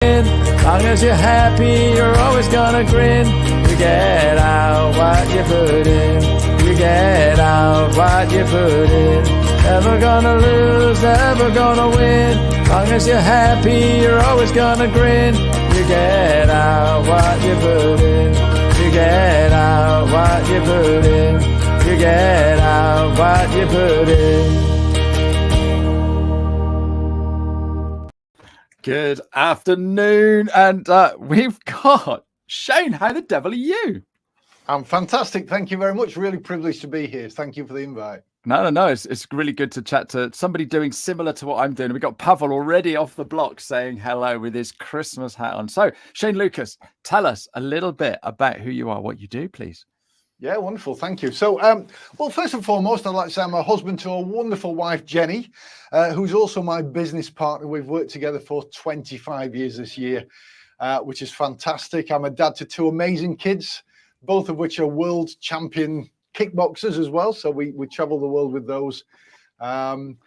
Long as you're happy, you're always gonna grin. You get out what you put in. You get out what you put in. Never gonna lose, never gonna win. Long as you're happy, you're always gonna grin. You get out what you put in. You get out what you put in. You get out what you put in. Good afternoon, and we've got Shane. How the devil are you? I'm fantastic. Thank you very much. Really privileged to be here. Thank you for the invite. No. It's really good to chat to somebody doing similar to what I'm doing. We've got Pavel already off the block saying hello with his Christmas hat on. So, Shane Lukas, tell us a little bit about who you are, what you do, please. Yeah, wonderful. Thank you. So, well, first and foremost, I'd like to say I'm a husband to a wonderful wife, Jenny, who's also my business partner. We've worked together for 25 years this year, which is fantastic. I'm a dad to two amazing kids, both of which are world champion kickboxers as well. So we travel the world with those. And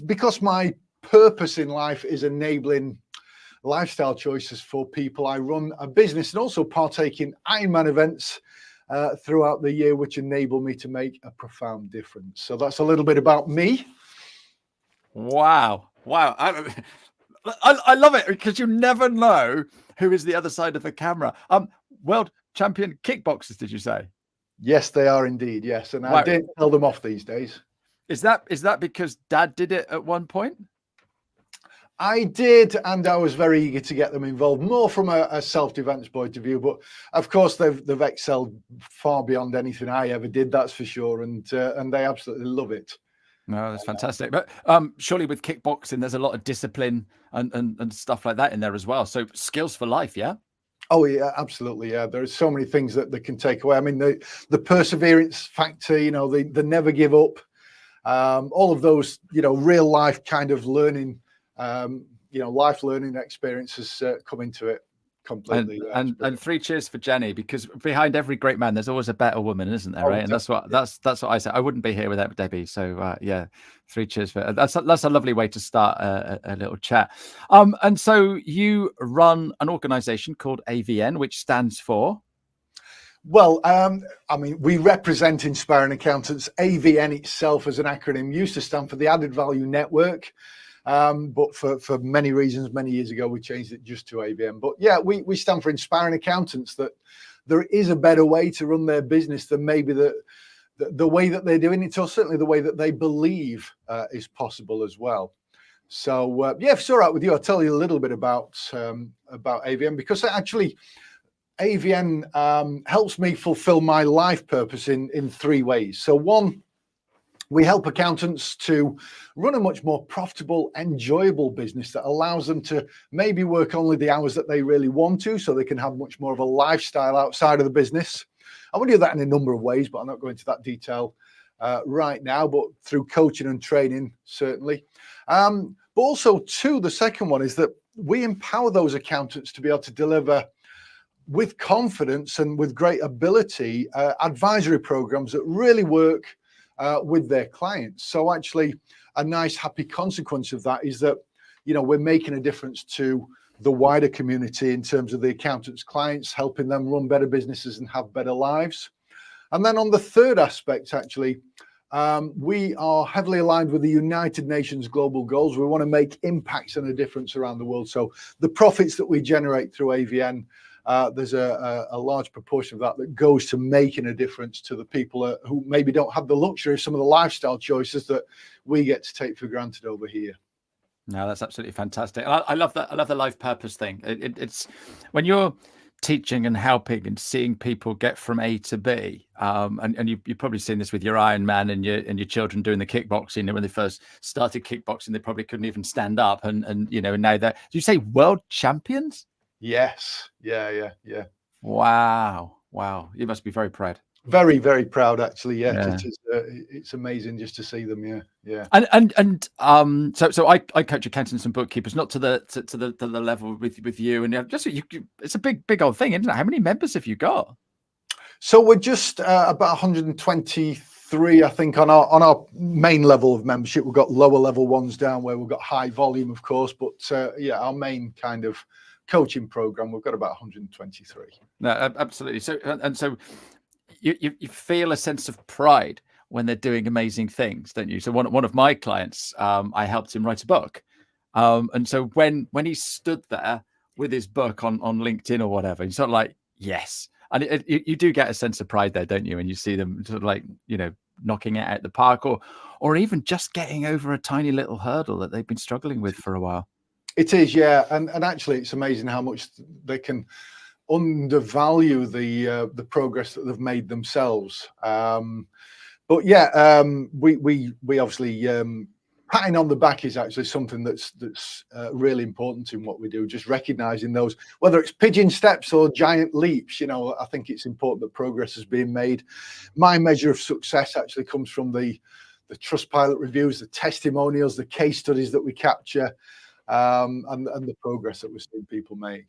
because my purpose in life is enabling lifestyle choices for people, I run a business and also partake in Ironman events throughout the year, which enable me to make a profound difference. So that's a little bit about me. Wow. I love it because you never know who is the other side of the camera. World champion kickboxers, did you say? Yes, they are indeed. Yes. And Wow. I didn't tell them off these days. Is that because Dad did it at one point? I did, and I was very eager to get them involved, more from a self-defense point of view. But of course, they've excelled far beyond anything I ever did. That's for sure, and they absolutely love it. No, that's fantastic. But surely with kickboxing, there's a lot of discipline and stuff like that in there as well. So skills for life, yeah. Oh yeah, absolutely. Yeah, there's so many things that they can take away. I mean, the perseverance factor. You know, the never give up. All of those, real life kind of learning. Life learning experiences come into it completely. And 3 cheers for Jenny, because behind every great man, there's always a better woman, isn't there? Right. And that's what I say. I wouldn't be here without Debbie. So yeah, 3 cheers for that's a lovely way to start a little chat. And so you run an organization called AVN, which stands for? Well, we represent Inspiring Accountants. AVN itself as an acronym used to stand for the Added Value Network. But for many reasons, many years ago, we changed it just to AVN. But yeah, we stand for Inspiring Accountants, that there is a better way to run their business than maybe the way that they're doing it, or certainly the way that they believe is possible as well. So if it's all right with you, I'll tell you a little bit about AVN, because actually AVN helps me fulfill my life purpose in 3 ways. So one, we help accountants to run a much more profitable, enjoyable business that allows them to maybe work only the hours that they really want to, so they can have much more of a lifestyle outside of the business. And we do that in a number of ways, but I'm not going into that detail right now, but through coaching and training, certainly. But also, too, the second one is that we empower those accountants to be able to deliver with confidence and with great ability advisory programs that really work with their clients. So actually a nice happy consequence of that is that, we're making a difference to the wider community in terms of the accountants' clients, helping them run better businesses and have better lives. And then on the third aspect, actually, we are heavily aligned with the United Nations global goals. We want to make impacts and a difference around the world. So the profits that we generate through AVN, there's a large proportion of that goes to making a difference to the people who maybe don't have the luxury of some of the lifestyle choices that we get to take for granted over here. No, that's absolutely fantastic. I love that. I love the life purpose thing. It's when you're teaching and helping and seeing people get from A to B. And you've probably seen this with your Ironman and your children doing the kickboxing. When they first started kickboxing, they probably couldn't even stand up. And now that, did you say world champions? Yes. Yeah. Wow. You must be very proud. Very, very proud, actually. Yeah. It's amazing just to see them. Yeah. So I coach accountants and bookkeepers, not to the level with you, and it's a big old thing, isn't it? How many members have you got? So we're just about 123, I think, on our main level of membership. We've got lower level ones down where we've got high volume, of course, but our main kind of coaching program, we've got about 123. No, absolutely. So, so you feel a sense of pride when they're doing amazing things, don't you? So one of my clients, I helped him write a book. And so when he stood there with his book on LinkedIn or whatever, he's sort of like, yes. And you do get a sense of pride there, don't you? When you see them sort of like, knocking it out the park, or even just getting over a tiny little hurdle that they've been struggling with for a while. It is, yeah. And actually, it's amazing how much they can undervalue the progress that they've made themselves. But yeah, we obviously patting on the back is actually something that's really important in what we do. Just recognizing those, whether it's pigeon steps or giant leaps, I think it's important that progress is being made. My measure of success actually comes from the Trustpilot reviews, the testimonials, the case studies that we capture, and the progress that we're seeing people make.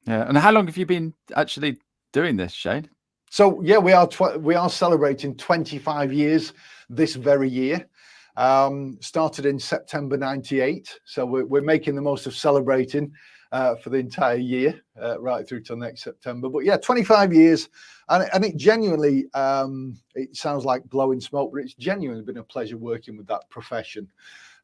Yeah. And how long have you been actually doing this, Shane? So yeah, we are celebrating 25 years this very year. Started in September 98, so we're making the most of celebrating for the entire year, right through till next September. But yeah, 25 years, and it genuinely, it sounds like blowing smoke, but it's genuinely been a pleasure working with that profession.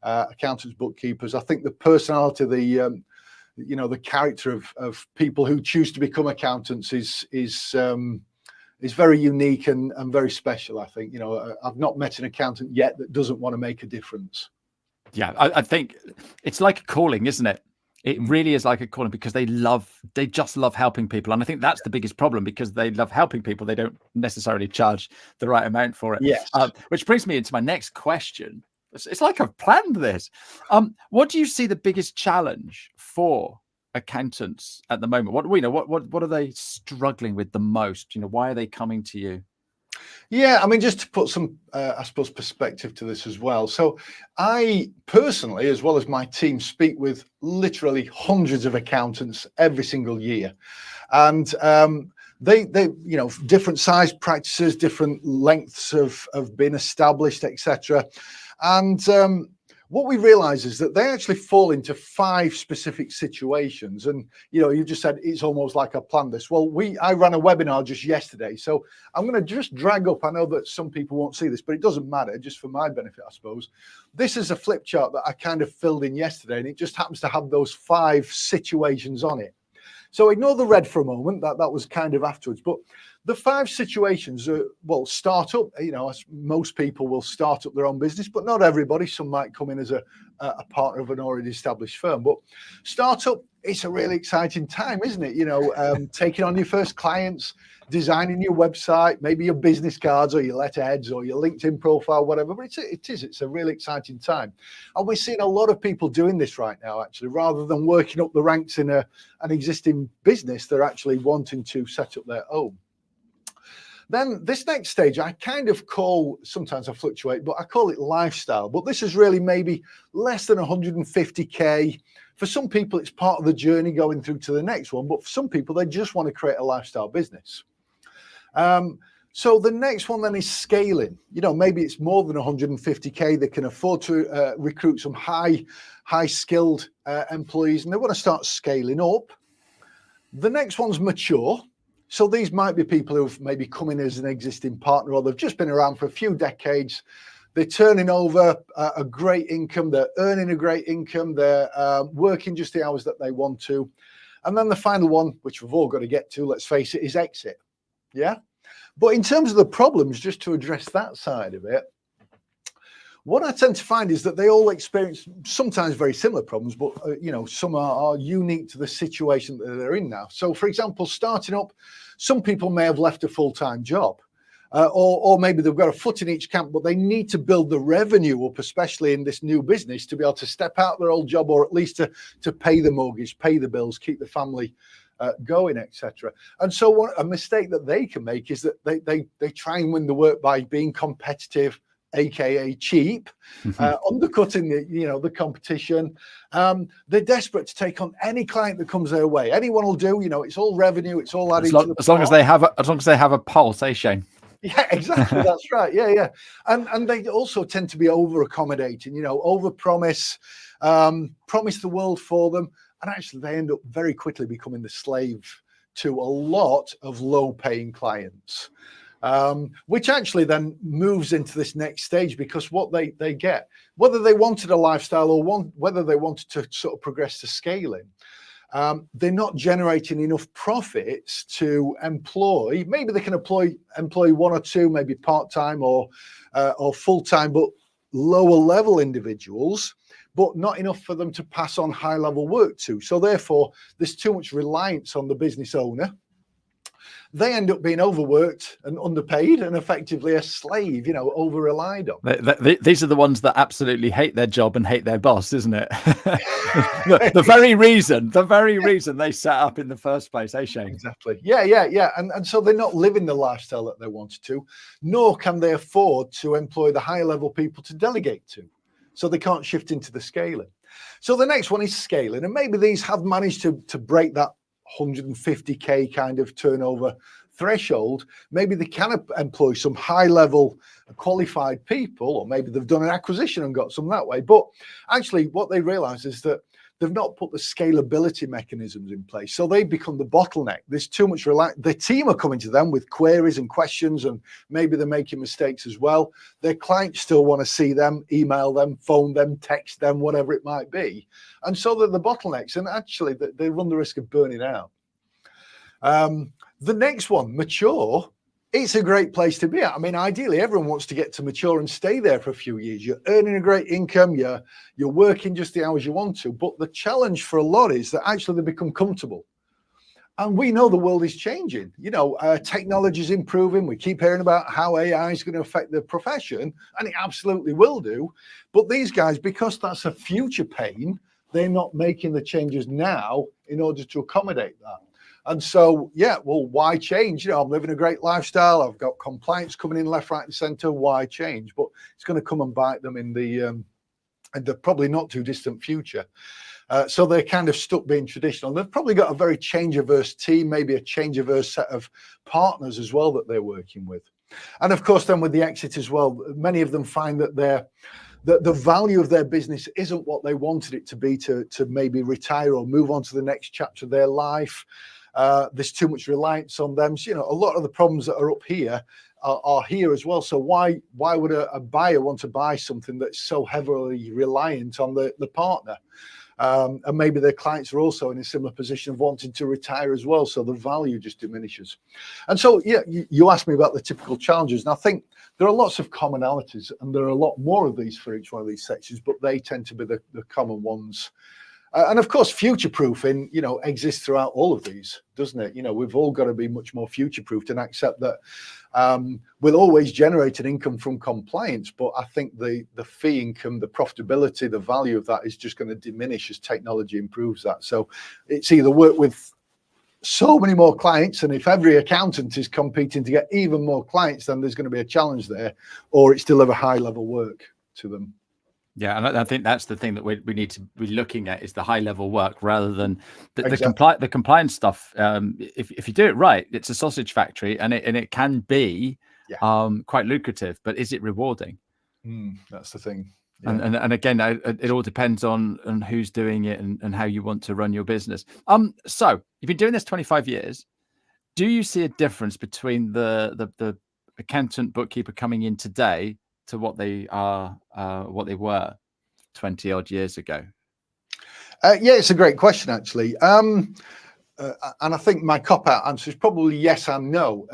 Accountants, bookkeepers. I think the personality, the character of people who choose to become accountants is very unique and very special. I think, I've not met an accountant yet that doesn't want to make a difference. Yeah, I think it's like a calling, isn't it? It really is like a calling, because they just love helping people. And I think that's the biggest problem, because they love helping people. They don't necessarily charge the right amount for it. Yes. Which brings me into my next question. It's like I've planned this. What do you see the biggest challenge for accountants at the moment? What are they struggling with the most? Why are they coming to you? Yeah, I mean, just to put some, I suppose, perspective to this as well. So I personally, as well as my team, speak with literally hundreds of accountants every single year. And they different size practices, different lengths of being established, etc. And what we realize is that they actually fall into 5 specific situations. And, you just said it's almost like I planned this. Well, I ran a webinar just yesterday. So I'm going to just drag up, I know that some people won't see this, but it doesn't matter, just for my benefit, I suppose. This is a flip chart that I kind of filled in yesterday, and it just happens to have those 5 situations on it. So ignore the red for a moment, that was kind of afterwards. But the 5 situations are, startup, most people will start up their own business, but not everybody. Some might come in as a partner of an already established firm. But startup, it's a really exciting time, isn't it? Taking on your first clients, designing your website, maybe your business cards or your letterheads or your LinkedIn profile, whatever. But it's a really exciting time. And we're seeing a lot of people doing this right now, actually. Rather than working up the ranks in an existing business, they're actually wanting to set up their own. Then this next stage, I kind of call, sometimes I fluctuate, but I call it lifestyle. But this is really maybe less than 150K. For some people, it's part of the journey going through to the next one. But for some people, they just want to create a lifestyle business. So the next one then is scaling. Maybe it's more than 150K. They can afford to recruit some high skilled employees, and they want to start scaling up. The next one's mature. So these might be people who've maybe come in as an existing partner, or they've just been around for a few decades. They're turning over a great income. They're earning a great income. They're working just the hours that they want to. And then the final one, which we've all got to get to, let's face it, is exit. Yeah. But in terms of the problems, just to address that side of it, what I tend to find is that they all experience sometimes very similar problems, but some are unique to the situation that they're in now. So, for example, starting up, some people may have left a full-time job, or maybe they've got a foot in each camp, but they need to build the revenue up, especially in this new business, to be able to step out their old job, or at least to pay the mortgage, pay the bills, keep the family going, etc. And so, a mistake that they can make is that they try and win the work by being competitive, aka cheap, undercutting the competition. They're desperate to take on any client that comes their way. Anyone will do. It's all revenue. It's all added to the as long as they have a pulse, eh, Shane? Yeah, exactly. That's right. Yeah. And they also tend to be over accommodating. Over promise, promise the world for them, And actually they end up very quickly becoming the slave to a lot of low-paying clients, which actually then moves into this next stage, because what they get, whether they wanted a lifestyle or whether they wanted to sort of progress to scaling, they're not generating enough profits to employ. Maybe they can employ one or two, maybe part-time or full-time, but lower level individuals, but not enough for them to pass on high level work to. So therefore, there's too much reliance on the business owner. They end up being overworked and underpaid and effectively a slave, over relied on. These are the ones that absolutely hate their job and hate their boss, isn't it? the very reason they set up in the first place, eh, Shane? Exactly. Yeah. And so they're not living the lifestyle that they wanted to, nor can they afford to employ the higher level people to delegate to. So they can't shift into the scaling. So the next one is scaling. And maybe these have managed to break that 150K kind of turnover threshold. Maybe they can employ some high level qualified people, or maybe they've done an acquisition and got some that way. But actually what they realize is that they've not put the scalability mechanisms in place. So they become the bottleneck. There's too much the team are coming to them with queries and questions, and maybe they're making mistakes as well. Their clients still want to see them, email them, phone them, text them, whatever it might be. And so they're the bottlenecks, and actually they run the risk of burning out. The next one, mature. It's a great place to be at. I mean, ideally, everyone wants to get to mature and stay there for a few years. You're earning a great income. You're working just the hours you want to. But the challenge for a lot is that actually they become comfortable. And we know the world is changing. Technology is improving. We keep hearing about how AI is going to affect the profession, and it absolutely will do. But these guys, because that's a future pain, they're not making the changes now in order to accommodate that. And so, why change? I'm living a great lifestyle. I've got compliance coming in left, right, and center. Why change? But it's going to come and bite them in the probably not too distant future. So they're kind of stuck being traditional. They've probably got a very change-averse team, maybe a change-averse set of partners as well that they're working with. And of course, then with the exit as well, many of them find that the value of their business isn't what they wanted it to be to maybe retire or move on to the next chapter of their life. There's too much reliance on them. So, a lot of the problems that are up here are here as well. So why would a buyer want to buy something that's so heavily reliant on the partner? And maybe their clients are also in a similar position of wanting to retire as well. So the value just diminishes. And so, you asked me about the typical challenges. And I think there are lots of commonalities, and there are a lot more of these for each one of these sections, but they tend to be the common ones. And of course, future-proofing, exists throughout all of these, doesn't it? We've all got to be much more future-proofed and accept that we'll always generate an income from compliance. But I think the fee income, the profitability, the value of that is just going to diminish as technology improves that. So it's either work with so many more clients, and if every accountant is competing to get even more clients, then there's going to be a challenge there, or it's deliver high-level work to them. Yeah, and I think that's the thing that we need to be looking at, is the high level work rather than the compliance stuff. If you do it right, it's a sausage factory, and it can be quite lucrative, but is it rewarding? That's the thing. Yeah. And again, it all depends on who's doing it and how you want to run your business. So you've been doing this 25 years. Do you see a difference between the accountant bookkeeper coming in today to what they were 20 odd years ago? It's a great question, actually. And I think my cop-out answer is probably yes and no.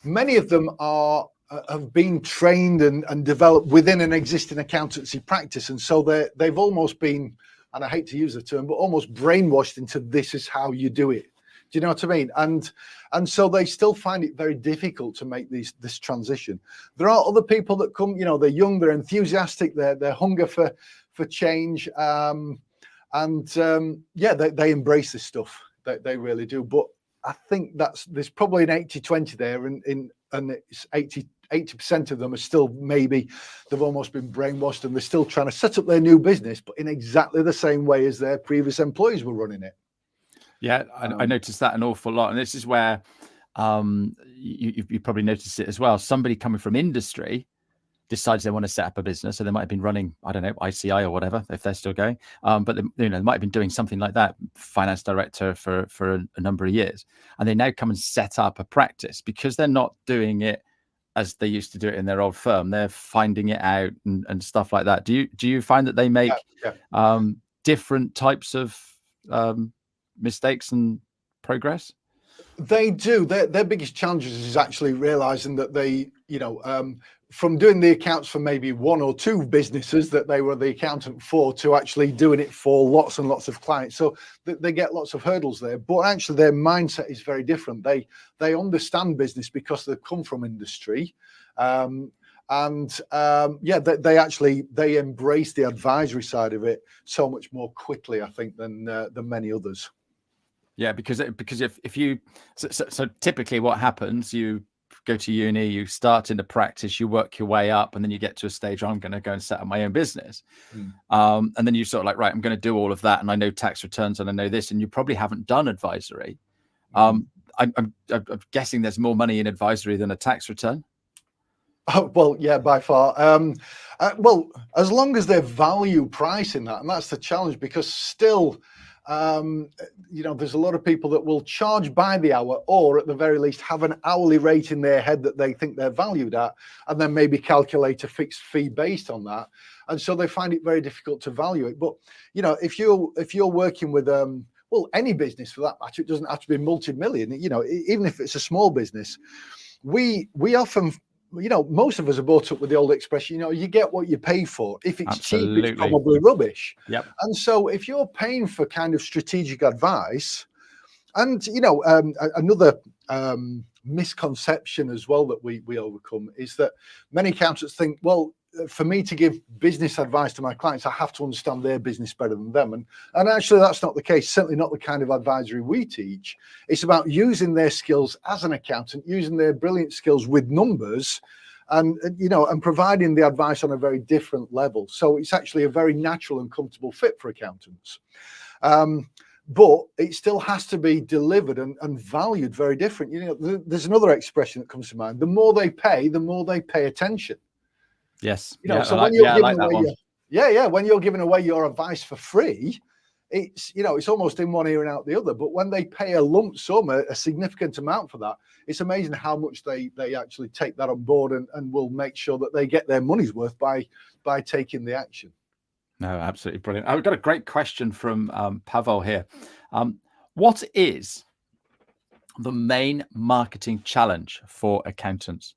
Many of them have been trained and developed within an existing accountancy practice. And so they've almost been, and I hate to use the term, but almost brainwashed into this is how you do it. Do you know what I mean? And so they still find it very difficult to make this transition. There are other people that come, they're young, they're enthusiastic, they're hunger for change, they embrace this stuff. They really do. But I think there's probably an 80-20 there, and it's 80% of them are still, maybe they've almost been brainwashed, and they're still trying to set up their new business, but in exactly the same way as their previous employees were running it. Yeah, I noticed that an awful lot. And this is where you probably noticed it as well. Somebody coming from industry decides they want to set up a business. So they might have been running, I don't know, ICI or whatever, if they're still going. But they might have been doing something like that, finance director for a number of years. And they now come and set up a practice because they're not doing it as they used to do it in their old firm. They're finding it out and stuff like that. Do you find that they make different types of mistakes and progress? They do. Their biggest challenges is actually realizing that they, from doing the accounts for maybe one or two businesses that they were the accountant for, to actually doing it for lots and lots of clients. So they get lots of hurdles there, but actually their mindset is very different. They understand business because they've come from industry. They embrace the advisory side of it so much more quickly, I think, than many others. Yeah, because if you so typically what happens, you go to uni, you start in the practice, you work your way up, and then you get to a stage where I'm going to go and set up my own business. And then you sort of like, right, I'm going to do all of that, and I know tax returns and I know this, and you probably haven't done advisory. I'm guessing there's more money in advisory than a tax return. Oh, well, yeah, by far. Well, as long as they're value pricing that, and that's the challenge, because still, there's a lot of people that will charge by the hour, or at the very least have an hourly rate in their head that they think they're valued at, and then maybe calculate a fixed fee based on that. And so they find it very difficult to value it. But, if you're working with, any business for that matter, it doesn't have to be multi-million, even if it's a small business, we often, most of us are brought up with the old expression, you get what you pay for. If it's cheap, it's probably rubbish. Yep. And so if you're paying for kind of strategic advice, and, another misconception as well that we overcome is that many accountants think, well, for me to give business advice to my clients, I have to understand their business better than them. And actually, that's not the case, certainly not the kind of advisory we teach. It's about using their skills as an accountant, using their brilliant skills with numbers, and providing the advice on a very different level. So it's actually a very natural and comfortable fit for accountants. But it still has to be delivered and valued very different. There's another expression that comes to mind: the more they pay attention. Yes. So when you're giving away when you're giving away your advice for free, it's almost in one ear and out the other. But when they pay a lump sum, a significant amount for that, it's amazing how much they actually take that on board and will make sure that they get their money's worth by taking the action. No, absolutely brilliant. I've got a great question from Pavel here. What is the main marketing challenge for accountants?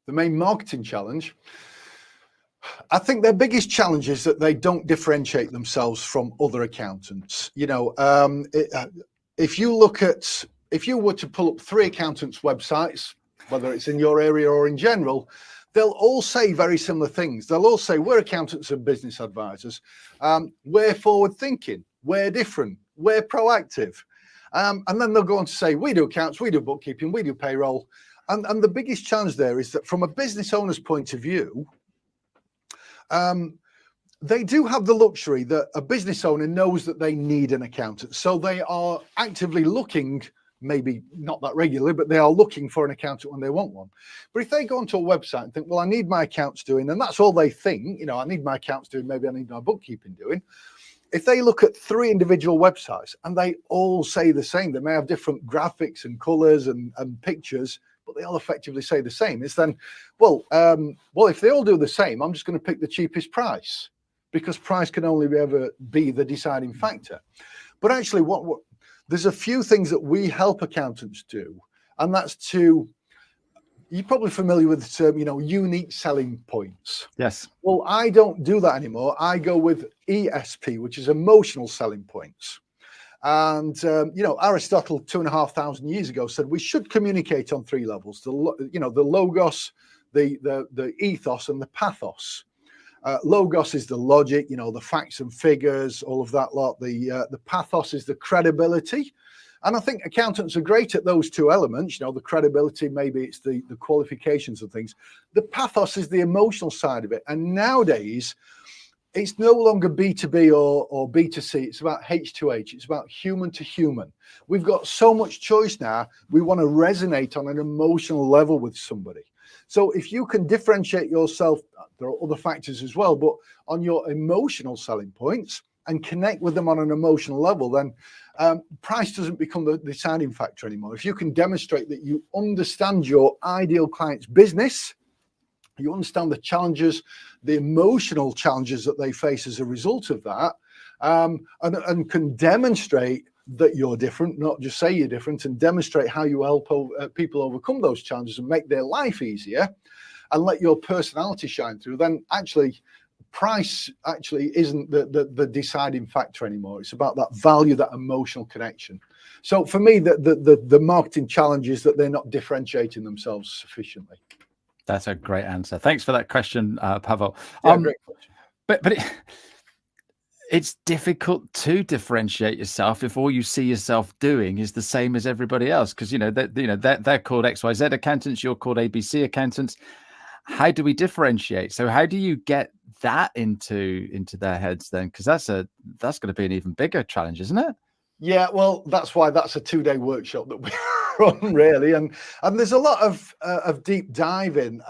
The main marketing challenge, I think their biggest challenge is that they don't differentiate themselves from other accountants. If you were to pull up 3 accountants' websites, whether it's in your area or in general, they'll all say very similar things. They'll all say, we're accountants and business advisors. We're forward thinking. We're different. We're proactive. And then they'll go on to say, we do accounts, we do bookkeeping, we do payroll. And the biggest challenge there is that from a business owner's point of view, they do have the luxury that a business owner knows that they need an accountant. So they are actively looking, maybe not that regularly, but they are looking for an accountant when they want one. But if they go onto a website and think, well, I need my accounts doing, and that's all they think, I need my accounts doing, maybe I need my bookkeeping doing. If they look at 3 individual websites and they all say the same, they may have different graphics and colors and pictures, but they all effectively say the same. It's then, well, if they all do the same, I'm just going to pick the cheapest price, because price can only ever be the deciding factor. But actually, there's a few things that we help accountants do, and that's you're probably familiar with the term, unique selling points. Yes. Well, I don't do that anymore. I go with ESP, which is emotional selling points. And, Aristotle 2,500 years ago said we should communicate on 3 levels, the logos, the ethos, and the pathos. Logos is the logic, the facts and figures, all of that lot. The pathos is the credibility. And I think accountants are great at those 2 elements. The credibility, maybe it's the qualifications and things. The pathos is the emotional side of it. And nowadays, it's no longer B2B or B2C. It's about H2H. It's about human to human. We've got so much choice now. We want to resonate on an emotional level with somebody. So if you can differentiate yourself, there are other factors as well, but on your emotional selling points and connect with them on an emotional level, then price doesn't become the deciding factor anymore. If you can demonstrate that you understand your ideal client's business, you understand the challenges, the emotional challenges that they face as a result of that, and can demonstrate that you're different, not just say you're different, and demonstrate how you help people overcome those challenges and make their life easier, and let your personality shine through, then actually price actually isn't the deciding factor anymore. It's about that value, that emotional connection. So for me, the marketing challenge is that they're not differentiating themselves sufficiently. That's a great answer. Thanks for that question, Pavel. Yeah, great question. But it's difficult to differentiate yourself if all you see yourself doing is the same as everybody else, because they're called XYZ accountants, you're called ABC accountants. How do we differentiate? So how do you get that into their heads then? Because that's going to be an even bigger challenge, isn't it? Yeah, well, that's why that's a 2-day workshop that we run, really, and there's a lot of deep diving.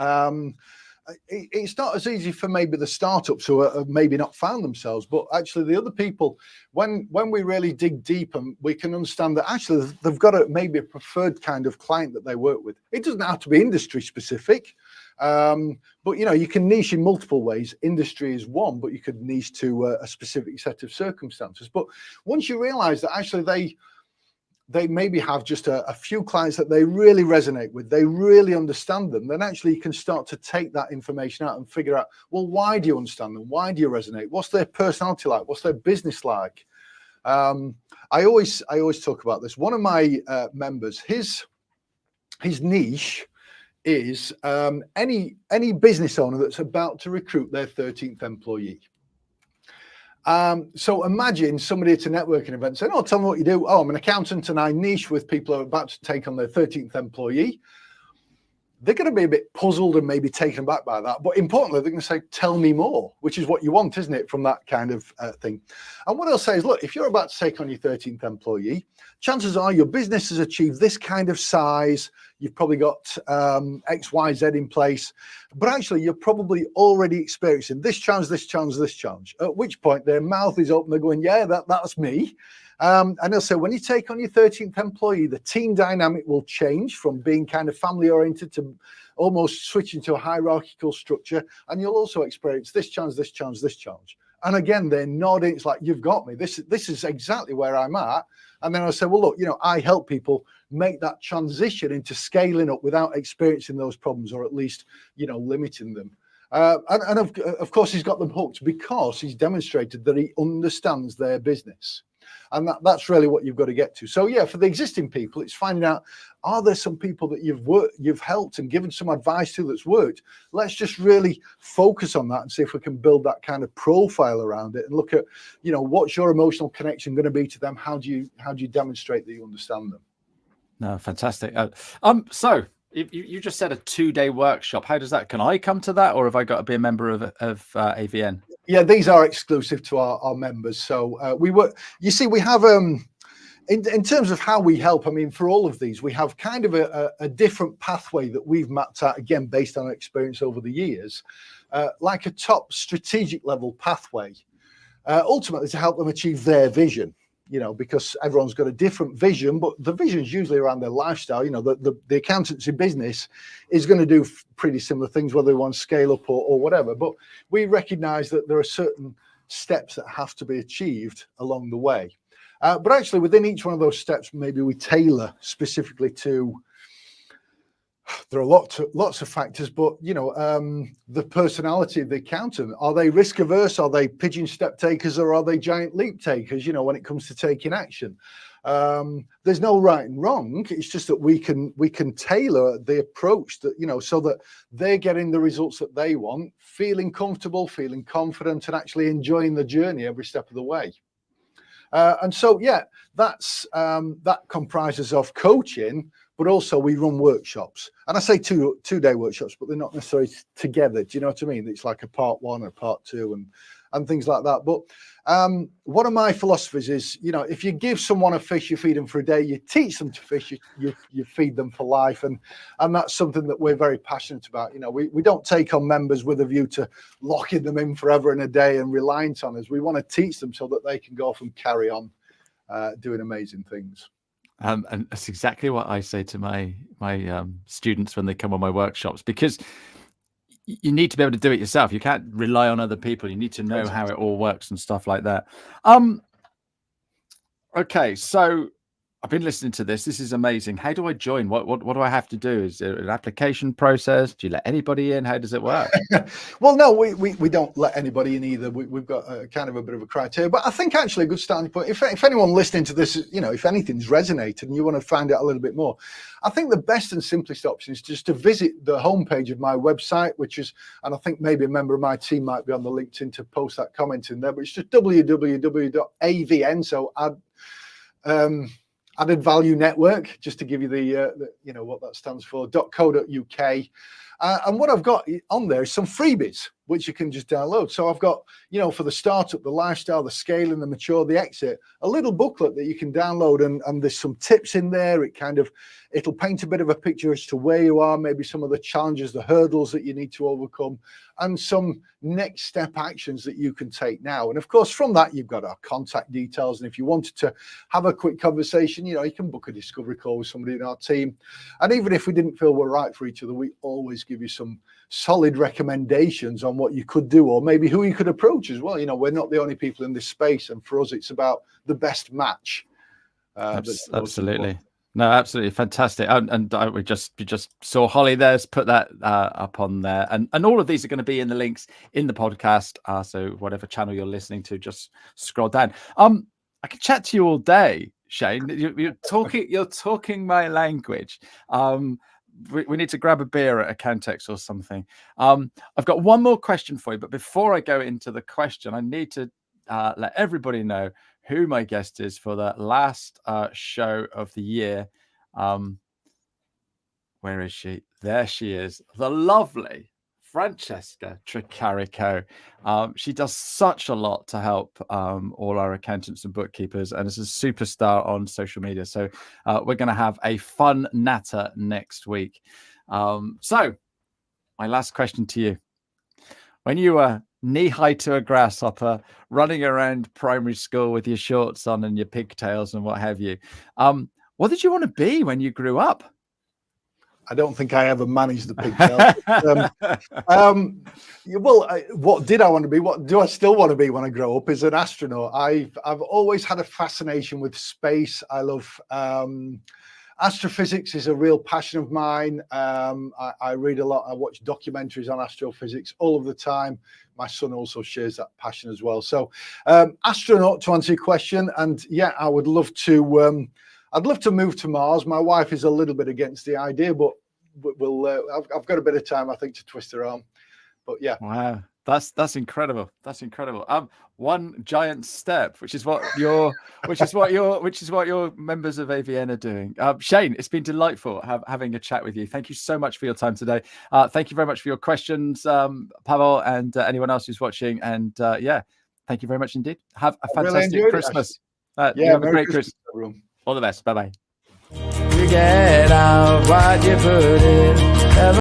It's not as easy for maybe the startups who have maybe not found themselves, but actually the other people, when we really dig deep, and we can understand that actually they've got maybe a preferred kind of client that they work with. It doesn't have to be industry specific, but you can niche in multiple ways. Industry is one, but you could niche to a specific set of circumstances. But once you realize that actually they maybe have just a few clients that they really resonate with, they really understand them, then actually you can start to take that information out and figure out, well, why do you understand them? Why do you resonate? What's their personality like? What's their business like? I always talk about this. One of my members, his niche is any business owner that's about to recruit their 13th employee. So imagine somebody at a networking event saying, "Oh, tell me what you do." "Oh, I'm an accountant and I niche with people who are about to take on their 13th employee." They're going to be a bit puzzled and maybe taken aback by that. But importantly, they're going to say, "Tell me more," which is what you want, isn't it, from that kind of thing. And what I'll say is, look, if you're about to take on your 13th employee, chances are your business has achieved this kind of size. You've probably got X, Y, Z in place, but actually you're probably already experiencing this challenge, this challenge, this challenge, at which point their mouth is open. They're going, "Yeah, that's me." And they'll say, when you take on your 13th employee, the team dynamic will change from being kind of family oriented to almost switching to a hierarchical structure. And you'll also experience this challenge, this challenge, this challenge. And again, they're nodding. It's like, "You've got me. This is exactly where I'm at." And then I say, "Well, look, I help people make that transition into scaling up without experiencing those problems, or at least, limiting them." And of course, he's got them hooked because he's demonstrated that he understands their business. And that's really what you've got to get to. So yeah, for the existing people, it's finding out, are there some people that you've helped and given some advice to that's worked? Let's just really focus on that and see if we can build that kind of profile around it and look at, what's your emotional connection going to be to them? How do you demonstrate that you understand them? No, fantastic. So you just said a 2-day workshop. How does that? Can I come to that, or have I got to be a member of AVN? Yeah, these are exclusive to our members. So we have in terms of how we help. I mean, for all of these, we have kind of a different pathway that we've mapped out, again based on our experience over the years, like a top strategic level pathway, ultimately to help them achieve their vision. Because everyone's got a different vision, but the vision is usually around their lifestyle. The accountancy business is going to do pretty similar things, whether they want to scale up or whatever. But we recognize that there are certain steps that have to be achieved along the way. But actually, within each one of those steps, maybe we tailor specifically to. There are lots of factors, but the personality of the accountant. Are they risk averse? Are they pigeon step takers, or are they giant leap takers? When it comes to taking action, there's no right and wrong. It's just that we can tailor the approach that so that they're getting the results that they want, feeling comfortable, feeling confident, and actually enjoying the journey every step of the way. And so yeah, that comprises of coaching. But also we run workshops, and I say 2-day workshops, but they're not necessarily together. Do you know what I mean? It's like a part 1 or part 2, and things like that. But one of my philosophies is, you know, if you give someone a fish, you feed them for a day. You teach them to fish, you feed them for life. And that's something that we're very passionate about. You know, we don't take on members with a view to locking them in forever and a day and reliant on us. We want to teach them so that they can go off and carry on doing amazing things. And that's exactly what I say to my students when they come on my workshops, because you need to be able to do it yourself. You can't rely on other people. You need to know how it all works and stuff like that. Okay, so I've been listening to this. This is amazing. How do I join? What do I have to do? Is there an application process? Do you let anybody in? How does it work? Well, no, we don't let anybody in either. We've got a kind of a bit of a criteria, but I think actually a good starting point, if anyone listening to this, you know, if anything's resonated and you want to find out a little bit more, I think the best and simplest option is just to visit the homepage of my website, which is, and I think maybe a member of my team might be on the LinkedIn to post that comment in there, but it's just www.avn. So added value network, just to give you the you know what that stands for, .co.uk. And what I've got on there is some freebies which you can just download. So I've got, you know, for the startup, the lifestyle, the scaling, the mature, the exit, a little booklet that you can download, and there's some tips in there. It'll paint a bit of a picture as to where you are, maybe some of the challenges, the hurdles that you need to overcome, and some next step actions that you can take now. And of course, from that, you've got our contact details. And if you wanted to have a quick conversation, you know, you can book a discovery call with somebody in our team. And even if we didn't feel we're right for each other, we always give you some solid recommendations on what you could do, or maybe who you could approach as well. You know, we're not the only people in this space, and for us, it's about the best match. Absolutely. No, absolutely fantastic. And we just saw Holly there's put that up on there, and all of these are going to be in the links in the podcast. So whatever channel you're listening to, just scroll down. I could chat to you all day, Shane. You're talking my language. We need to grab a beer at Accountex or something. I've got one more question for you, but before I go into the question, I need to let everybody know who my guest is for the last show of the year. Where is she? There she is, the lovely Francesca Tricarico. She does such a lot to help all our accountants and bookkeepers, and is a superstar on social media. So we're going to have a fun natter next week. So my last question to you. When you were knee-high to a grasshopper, running around primary school with your shorts on and your pigtails and what have you, what did you want to be when you grew up? I don't think I ever managed the pigtail. What did I want to be? What do I still want to be when I grow up? Is an astronaut. I've always had a fascination with space. I love astrophysics is a real passion of mine. I read a lot. I watch documentaries on astrophysics all of the time. My son also shares that passion as well. So astronaut, to answer your question. And yeah, I would love to. I'd love to move to Mars. My wife is a little bit against the idea, but I've got a bit of time, I think, to twist her arm. But yeah. Wow. That's incredible. That's incredible. One giant step, which is what your members of AVN are doing. Shane, it's been delightful having a chat with you. Thank you so much for your time today. Thank you very much for your questions, Pavel, and anyone else who's watching. And yeah, thank you very much indeed. Have a fantastic Christmas. You have a great Christmas. All the best. Bye-bye. You get out what you put in.